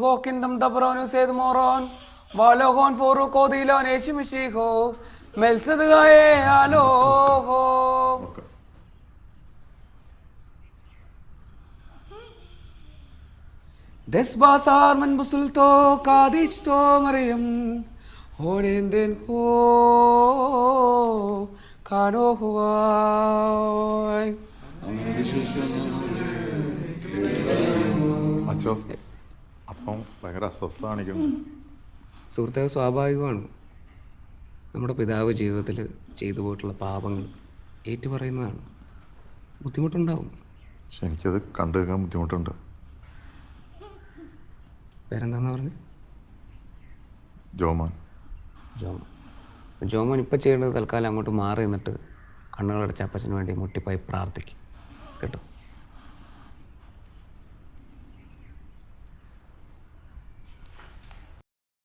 kingdom da bronu sed moron valogon foru kodilon eshimshiho melsadgaye aloho des basar man busulto kadishto mariam honenden ho kano huay അച്ഛോ അപ്പം ഭയങ്കര അസ്വസ്ഥ കാണിക്കുന്നു. സുഹൃത്തെ, സ്വാഭാവികമാണ്. നമ്മുടെ പിതാവ് ജീവിതത്തിൽ ചെയ്തു പോയിട്ടുള്ള പാപങ്ങൾ ഏറ്റുപറയുന്നതാണ്. ബുദ്ധിമുട്ടുണ്ടാവും. പക്ഷെ എനിക്കത് കണ്ടു കേൾക്കാൻ ബുദ്ധിമുട്ടുണ്ട്. പേരെന്താന്ന് പറഞ്ഞു? ജോമാൻ. ജോമാൻ ഇപ്പം ചെയ്യേണ്ടത് തൽക്കാലം അങ്ങോട്ട് മാറി നിന്നിട്ട് കണ്ണുകളടച്ച് അപ്പച്ചന് വേണ്ടി മുട്ടിപ്പായി പ്രാർത്ഥിക്കും കേട്ടോ.